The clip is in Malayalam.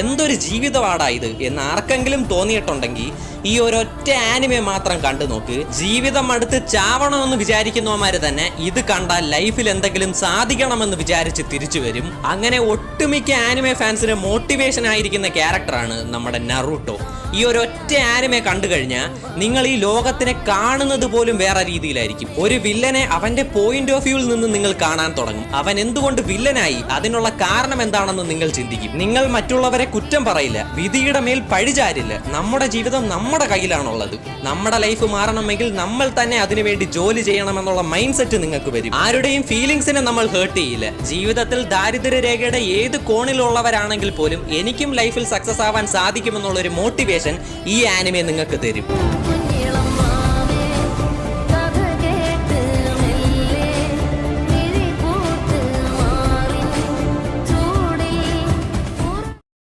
എന്തൊരു ജീവിതമാടാ ഇത് എന്ന് ആർക്കെങ്കിലും തോന്നിയിട്ടുണ്ടെങ്കിൽ ഈ ഒരൊറ്റ ആനിമെ മാത്രം കണ്ടു നോക്ക്. ജീവിതം അടുത്ത് ചാവണമെന്ന് വിചാരിക്കുന്നവന്മാര് തന്നെ ഇത് കണ്ടാൽ ലൈഫിൽ എന്തെങ്കിലും സാധിക്കണമെന്ന് വിചാരിച്ച് തിരിച്ചു വരും. അങ്ങനെ ഒട്ടുമിക്ക ആനിമെ ഫാൻസിന് മോട്ടിവേഷൻ ആയിരിക്കുന്ന ക്യാരക്ടറാണ് നമ്മുടെ നറൂട്ടോ. ഈ ഒരൊറ്റ ആനിമെ കണ്ടു കഴിഞ്ഞാൽ നിങ്ങൾ ഈ ലോകത്തിനെ കാണുന്നത് പോലും വേറെ രീതിയിലായിരിക്കും. ഒരു വില്ലനെ അവന്റെ പോയിന്റ് ഓഫ് വ്യൂവിൽ നിന്ന് നിങ്ങൾ കാണാൻ തുടങ്ങും. അവൻ എന്തുകൊണ്ട് വില്ലനായി, അതിനുള്ള കാരണം എന്താണെന്ന് നിങ്ങൾ ചിന്തിക്കും. നിങ്ങൾ മറ്റുള്ളവരെ കുറ്റം പറയില്ല, വിധിയുടെ മേൽ പഴിചാരില്ല. നമ്മുടെ ജീവിതം നമ്മുടെ കയ്യിലാണുള്ളത്. നമ്മുടെ ലൈഫ് മാറണമെങ്കിൽ നമ്മൾ തന്നെ അതിനുവേണ്ടി ജോലി ചെയ്യണമെന്നുള്ള മൈൻഡ് സെറ്റ് നിങ്ങൾക്ക് വരും. ആരുടെയും ഫീലിങ്സിനെ നമ്മൾ ഹേർട്ട് ചെയ്യില്ല. ജീവിതത്തിൽ ദാരിദ്ര്യരേഖയുടെ ഏത് കോണിലുള്ളവരാണെങ്കിൽ പോലും എനിക്കും ലൈഫിൽ സക്സസ് ആവാൻ സാധിക്കുമെന്നുള്ളൊരു മോട്ടിവേഷൻ ഈ ആനിമെ നിങ്ങൾക്ക് തരും.